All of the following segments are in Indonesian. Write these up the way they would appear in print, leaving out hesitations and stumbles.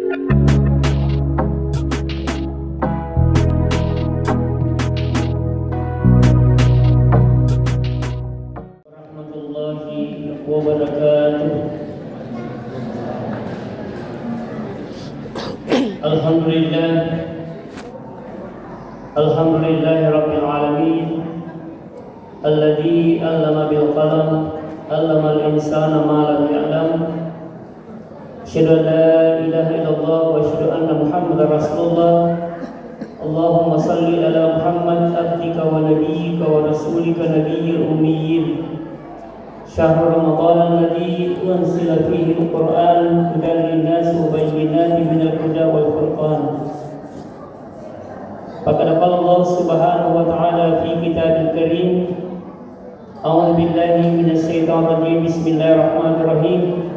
warahmatullahi wabarakatuh. Alhamdulillahi rabbil alamin, alladzi 'allama bil qalam, 'allama al insana ma lam ya'lam. Asyhadu an la ilaha illallah wa asyhadu anna Muhammadar Rasulullah. Allahumma salli ala Muhammad abdika wa nabiyyika wa rasulika nabiyyil ummiyin. Syahrul Ramadan alladzi unzila fihi al-Qur'an hudan lin-nas wa bayyinatin minal huda wal furqan. Faqad qala Allah Subhanahu wa ta'ala fi kitabil karim. A'udzu billahi minasy syaithanir rajim. Bismillahirrahmanirrahim.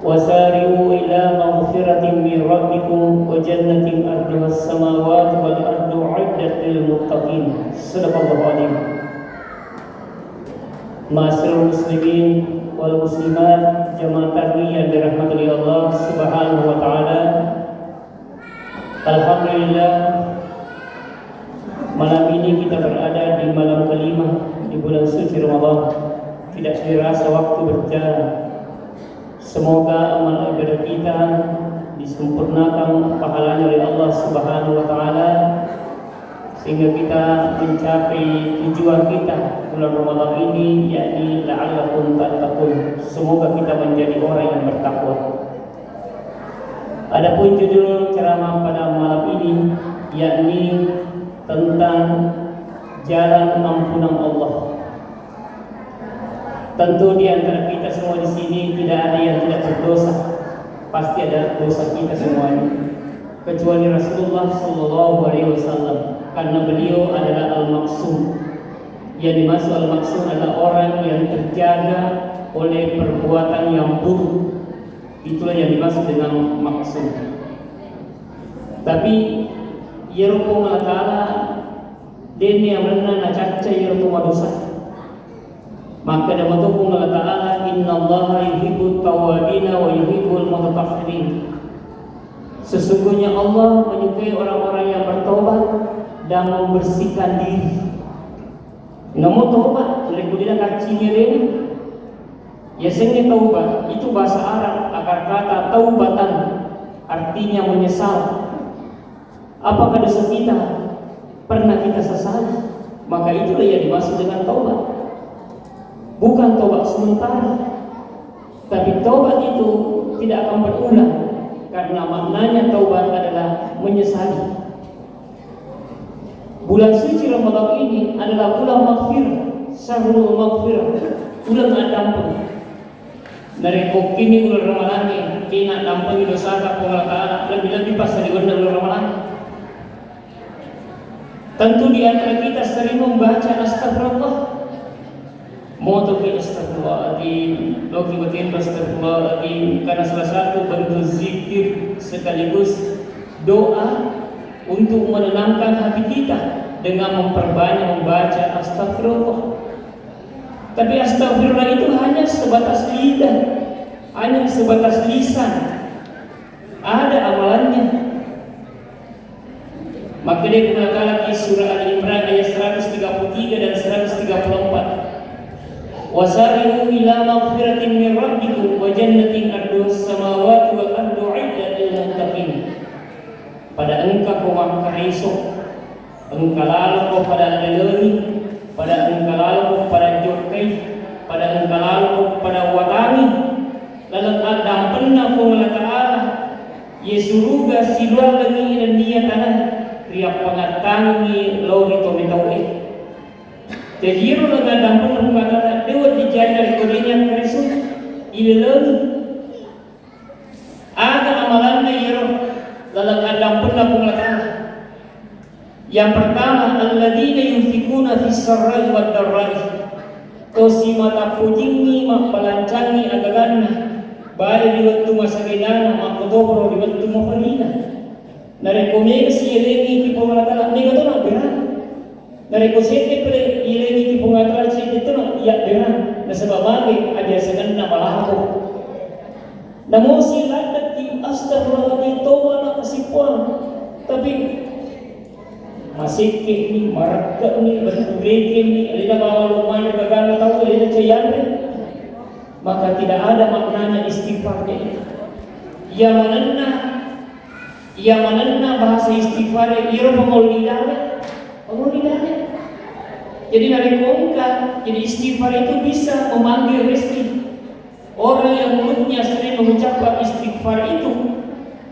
Wasari'u ila maghfiratin min rabbikum wa jannatin arduha as-samawati wal ardu 'iddat lil muttaqin. Shadaqallahu adzim. Ma'asyiral muslimin wal muslimat, jamaah takmir yang dirahmati oleh Allah Subhanahu wa taala. Alhamdulillah, malam ini kita berada di malam kelima di bulan suci Ramadan. Tidak dirasa waktu berjalan. Semoga amal ibadah kita disempurnakan pahalanya oleh Allah Subhanahu wa taala sehingga kita mencapai tujuan kita bulan Ramadan ini, yakni la'allakum tattaqun. Semoga kita menjadi orang yang bertakwa. Adapun judul ceramah pada malam ini yakni tentang jalan ampunan Allah. Tentu di antara kita semua di sini tidak ada yang tidak berdosa. Pasti ada dosa kita semuanya. Kecuali Rasulullah Sallallahu Alaihi Wasallam, karena beliau adalah al-maksum. Yang dimaksud al-maksum adalah orang yang terjaga oleh perbuatan yang buruk. Itulah yang dimaksud dengan maksum. Tapi ya Rabbul Ta'ala deni yang benar caca ya Rabbul dosa. Maka dalam tubuh Allah Ta'ala, innallaha yuhibbut tawwabina wa yuhibbul mutatahhirin. Sesungguhnya Allah menyukai orang-orang yang bertobat dan membersihkan diri. Namun tobat, kemudian kacinya ini, ya sehingga taubat itu bahasa Arab, akar kata taubatan artinya menyesal. Apakah dosa kita pernah kita sesali? Maka itulah yang dimaksud dengan taubat. Bukan tobat sementara, tapi tobat itu tidak akan berulang, karena maknanya taubat adalah menyesali. Bulan suci Ramadan ini adalah bulan maghfirah, syahrul maghfirah, bulan ampun. Dari kini bulan Ramadan ini kena ampun dosa Allah Ta'ala, lebih-lebih pas di bulan Ramadan. Tentu di antara kita sering membaca astagfirullah. Moto ke astagfirullahaladzim, logi batin astagfirullahaladzim, karena salah satu bentuk zikir sekaligus doa untuk menenangkan hati kita dengan memperbanyak membaca astagfirullah. Tapi astagfirullah itu hanya sebatas lidah, hanya sebatas lisan. Ada amalannya. Maka dia mengatakan di surah Al-Imran ayat 133 dan 134. Wasari'u ila maghfiratin min rabbikum wa jannatin arduha as-samawati wal ardu 'iddat lil muttaqin. Pada engkau makaiso, engkau lalu pada lelori, pada engkau lalu pada jokai, pada engkau lalu pada watani. Lalu adam pernah Allah Ta'ala Yesuruga siluar lagi dan dia tanah riak pengatangi lori tometau'i. Jadi lo nggak dampun mengatakan dewa dijadi kodenya Kristus ileleng. Ada amalannya ya roh dalam dampun mengatakan. Yang pertama, alladzina yunfikuna fis sarra'i wad dharra'i. Kosi mata pujingi mapalancangi agaganna. Baik di waktu masa genana makotobro di waktu mafarina. Narekomendasi yelengi ki pengatakan ni kata nak benar. Narekosete pele yelengi ki pengatakan sih itu nak ya benar. Na sebab bagi ada segenna malahko. Namo si ladat ki astagfirullahaladzim, toba nak kesipuan. Tapi masih ni, marka ni, berturekin ni, alina bawa rumahnya kagak tahu alina cayan. Maka tidak ada maknanya istighfar ini. Ya mananna bahasa istighfar iro pengolidane. Jadi dari kongka, jadi istighfar itu bisa memanggil rezeki. Orang yang mulutnya sering mengucapkan istighfar itu,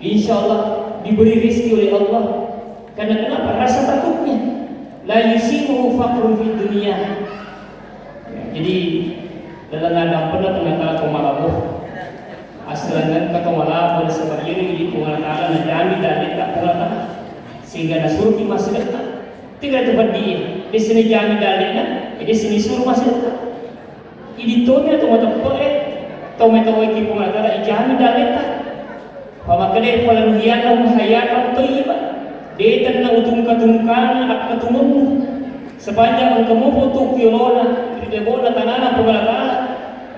insya Allah diberi rezeki oleh Allah. Karena kenapa? Rasa takutnya. La yusimuhu faqrun fid dunya. Jadi dalam ada pernah pengatala kumalabuh asalangan kata malabur sebagai ini pengatala na jami dan tak pernah sehingga nasur di masih dekat tiga tempat di sini jami dalina di sini suruh masih dekat ini tonya tu mata poe tomato iki pengatala jami dalina pamakale palan hiyan hayatan thayyibah de tanna utungkatungkana akatumumu sepanjang kamu foto kiolona di bola tanana pengatala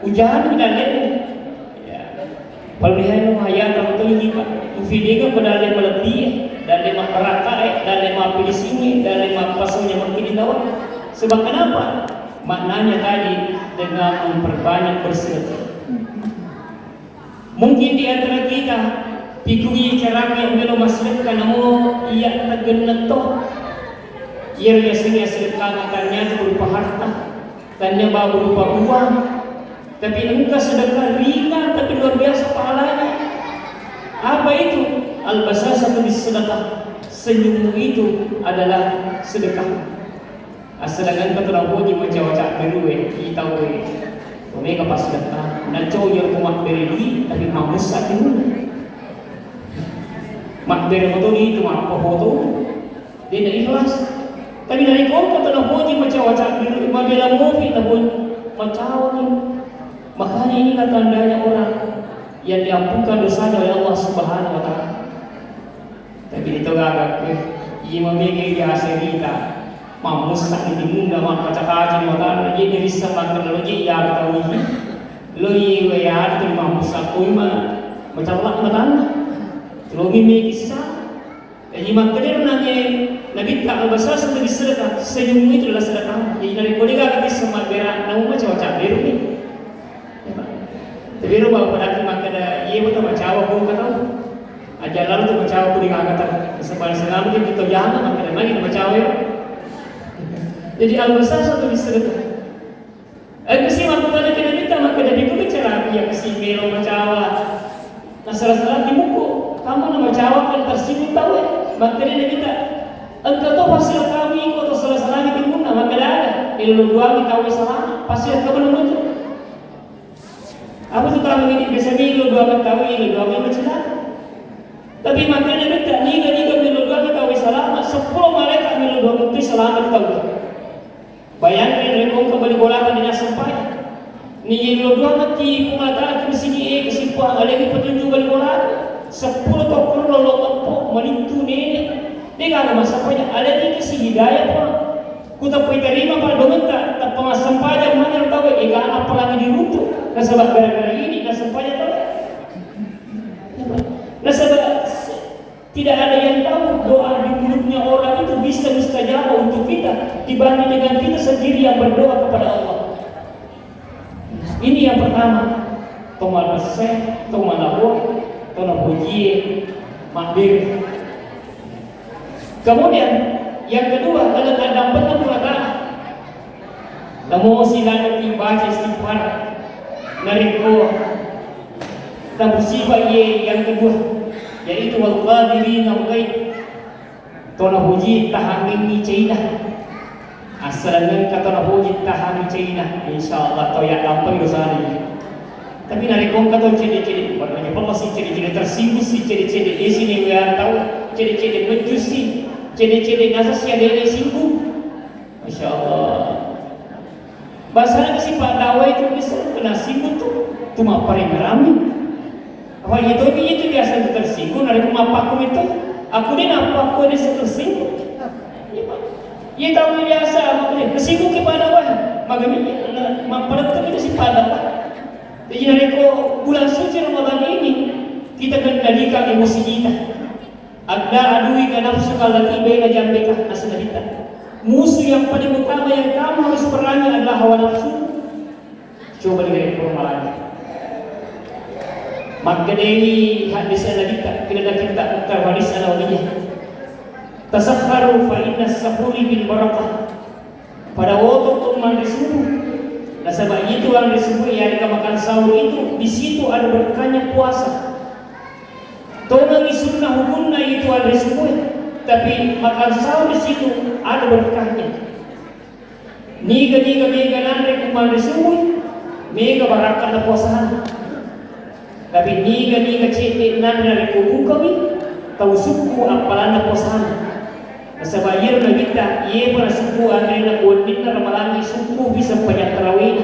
ujahan dan lain palihan hayat itu juga ufidiga pada lima lebih dan lima peraka dan lima pilisini dan lima pasangnya makin dawat. Sebab kenapa? Maknanya tadi dengan memperbanyak bersedekah. Mungkin di antara kita pikui cara yang belum masuk namun ia tergenat toh. Ia biasanya sedekah katanya berupa harta, tanya berupa uang. Tapi engkau sedekah ringan tapi luar biasa pahalanya. Apa itu? Al-basasatu bis-sedekah. Senyum itu adalah sedekah. Sedangkan keterangan di macam-macam berue kita we. Mereka pas sedekah, nak coyor kuat beri tapi mampus satu. Mak beri foto itu apa foto? Dia tidak ikhlas. Tapi dari kau keterangan di macam-macam berue, mabela mobil pun macam ni. Makanya inilah tandanya orang yang diampunkan dosanya oleh Allah Subhanahu wa taala. Tapi itu agak ia memiliki hasil kita mampus tak dimunda mak kaca-kaca ni mata dia bisa makan lagi ya tahu ini lo iya ya tu mampus aku macam lah matan lo memiliki sisa jadi makanya nanya Nabi tak berbahasa sebagai sedekah senyum itu adalah sedekah. Jadi dari kolega kata semua berat namun macam-macam beru ni. Tapi ro bawa pada kita kada ye betul bacawa pun kata ajar lalu tu bacawa pun dikata sebab selama kita jangan makna lagi bacawa ya. Jadi al-basar satu disedekah. Kasi makutana kita minta maka dari ku bicara ya kasi mero bacawa. Nah salah-salah di muku kamu nama bacawa kan tersinggung tahu maka dia kita engkau tu hasil kami atau salah-salah di muka maka ada ilmu dua kita tahu salah pasti kamu menurut. Apa tu kalau ini biasa milo dua ketahui macam tapi makanya kita niga milo dua ketahui selamat 10 malaikat milo dua itu selamat tahu. Bayangkan rekong kembali bolakan dengan sampai ni milo dua mati pengatakan ke sini kesimpulan ada yang petunjuk balik bola 10 tokor lolo tempo menitu ni dia kan masa banyak ada yang kasih hidayah pun kita pergi terima pada dominta tak pengasam pajak mana tahu apa lagi diruntuk. Nah sebab gara-gara ini nah sempatnya tahu. Nah sebab tidak ada yang tahu doa di mulutnya orang itu bisa mustajab untuk kita dibanding dengan kita sendiri yang berdoa kepada Allah. Ini yang pertama. Tomal besar, tomal lahur, tomal puji, makbir. Kemudian yang kedua adalah kadang benar mengatakan namun silakan baca istighfar nariko dan bersifat yang kedua yaitu wal-qadirin al-ghaib tona huji tahangin ni China asalnya kata na huji tahangin China insyaallah tau ya lampang dosa ni tapi nariko kata ciri-ciri maknanya Allah si ciri-ciri tersibuk si ciri-ciri di sini we tahu ciri-ciri mejusi ciri-ciri nasa siada ini singgung masyaallah. Bahasa sifat dakwah itu bisa kena singgung tu mah paling ramai. Apa itu biasa tersinggung dari rumah paku itu. Aku ni nampak aku ni tersinggung. Ia tahu biasa makanya tersinggung kepada Allah. Makanya memperhatikan itu sifat dakwah. Jadi dari bulan suci Ramadan ini kita kendalikan emosi kita. Agda adui ka nafsu allati baina jambika, asal kita. Musuh yang paling utama yang kamu harus perangi adalah hawa nafsu. Coba dengar permalaan. Maka dari hadis kita, kita hadis An-Nawawiyah. Tasakharu fa inna as-sahuri bil barakah. Pada waktu tuman disubuh. Nah sebab itu orang disebut yang makan sahur itu di situ ada berkahnya puasa. Tonang sunnah hukumnya itu ada disebut, tapi makan sahur di situ ada berkahnya. Niga nandre kuman disebut, mega barakah na puasahan. Tapi niga cete nandre kubu kami, tahu suku apalan na puasahan. Sebab ia kita, ia pernah suku andre na kuatin na ramalangi suku bisa banyak terawih.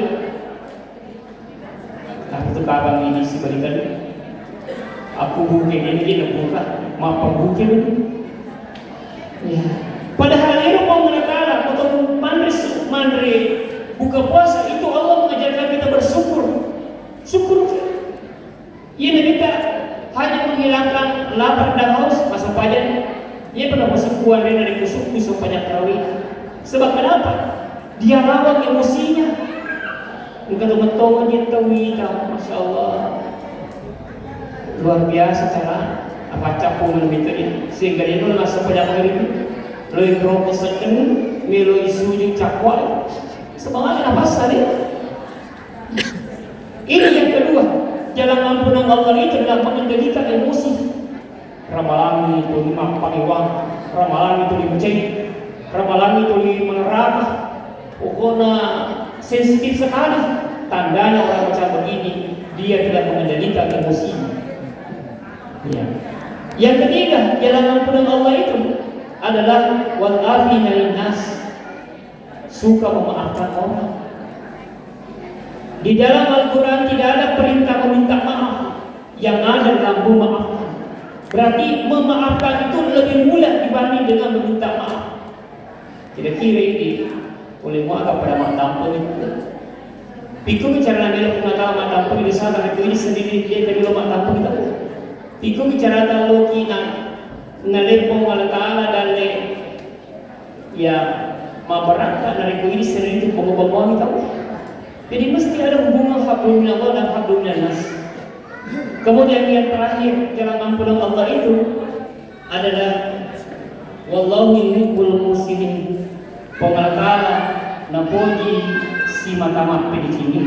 Nah itu kabang ini sebalikan. Aku buke ini kita buka, maaf buke ini. Ya. Padahal itu mau mengatakan atau mandri buka puasa itu Allah mengajarkan kita bersyukur. Syukur. Ini kita hanya menghilangkan lapar dan haus masa pajan. Ia pernah masuk kuat dari kusuk banyak terawih. Sebab kenapa? Dia lawan emosinya. Bukan teman-teman dia tahu, masya Allah. Luar biasa cara apa capungan gitu ya. Sehingga dia nol masa banyak hari ini. Loi proposalkan, melo isuju cakwal. Semangat apa sari? Ini yang kedua. Jalan ampunan Allah itu adalah mengendalikan emosi. Ramalan itu lima pangiwang, ramalan itu dibucai, ramalan itu meneraka. Pokoknya sensitif sekali. Tandanya orang macam begini, dia tidak mengendalikan emosi. Ya. Yang ketiga, jalan ampunan Allah itu adalah wal afina linnas, suka memaafkan orang. Di dalam Al-Quran tidak ada perintah meminta maaf, yang ada dalam memaafkan. Berarti memaafkan itu lebih mudah dibanding dengan meminta maaf. Kira-kira ini boleh muat pada mak tampil itu. Piku bicara dalam pengetahuan mak tampil di sana, itu ini sendiri dia dari mak tampil kita. Piku bicara dalam lokina, ngalipong Allah Taala dan ya mabaraka dari ini sendiri itu pengobam kita. Jadi mesti ada hubungan hablum minallah dan hablum minannas. Kemudian yang terakhir jalan ampunan Allah itu adalah wallahu yuhibbul muslimin. Pengalakala napoji si matamat di sini.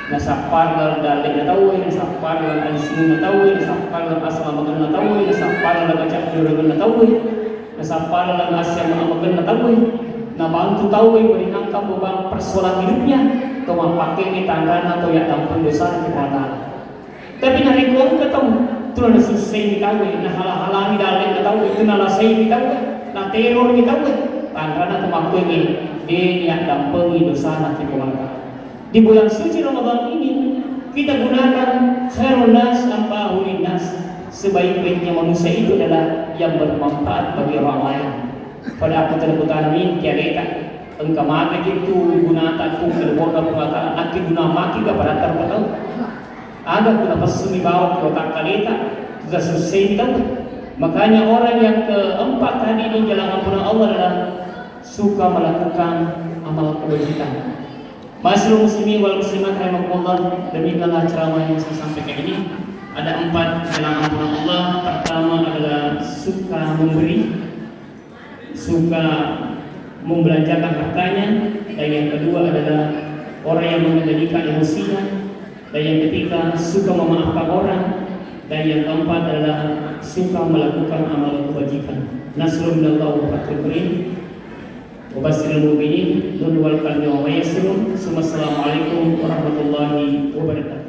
Nasapar dalam tahu, nasapar dalam al-sinu tahu, nasapar dalam asma magan tahu, nasapar dalam baca juragan tahu, nasapar dalam asma magan tahu. Nabantu tahu meringankan beban persoalan hidupnya, atau pakai tanggan atau yang ampun dosa kita. Tapi nari kau tahu, tu na susay ni tahu, na halang dali na tahu, itu na lasay ni tahu, na teror ni tahu, tangga na tumakbo ni, yang dampengi dosa na kita. Di bulan suci Ramadan ini kita gunakan khairun nas ampahulin nas, sebaik-baiknya manusia itu adalah yang bermanfaat bagi orang lain. Pada aku terbukaan ini tiada engkau maka itu gunakan kung terbuka pengataan akhir guna maki kepada terbuka. Ada guna pasumi bawa ke otak kalita sudah selesai tahu. Makanya orang yang keempat tadi ini jalan ampunan Allah adalah suka melakukan amal kebajikan. Masyaallah muslimin wal muslimat rahimakumullah, demikianlah ceramah yang saya sampaikan ini. Ada 4 jalan ampunan Allah. Pertama adalah suka memberi, suka membelanjakan hartanya, dan yang kedua adalah orang yang mengendalikan emosinya, dan yang ketiga suka memaafkan orang, dan yang keempat adalah suka melakukan amal kebajikan. Nasrul minallah wa fathul qarib wa basyiril mu'minin wal qalbi wa yassirun. Assalamualaikum warahmatullahi wabarakatuh.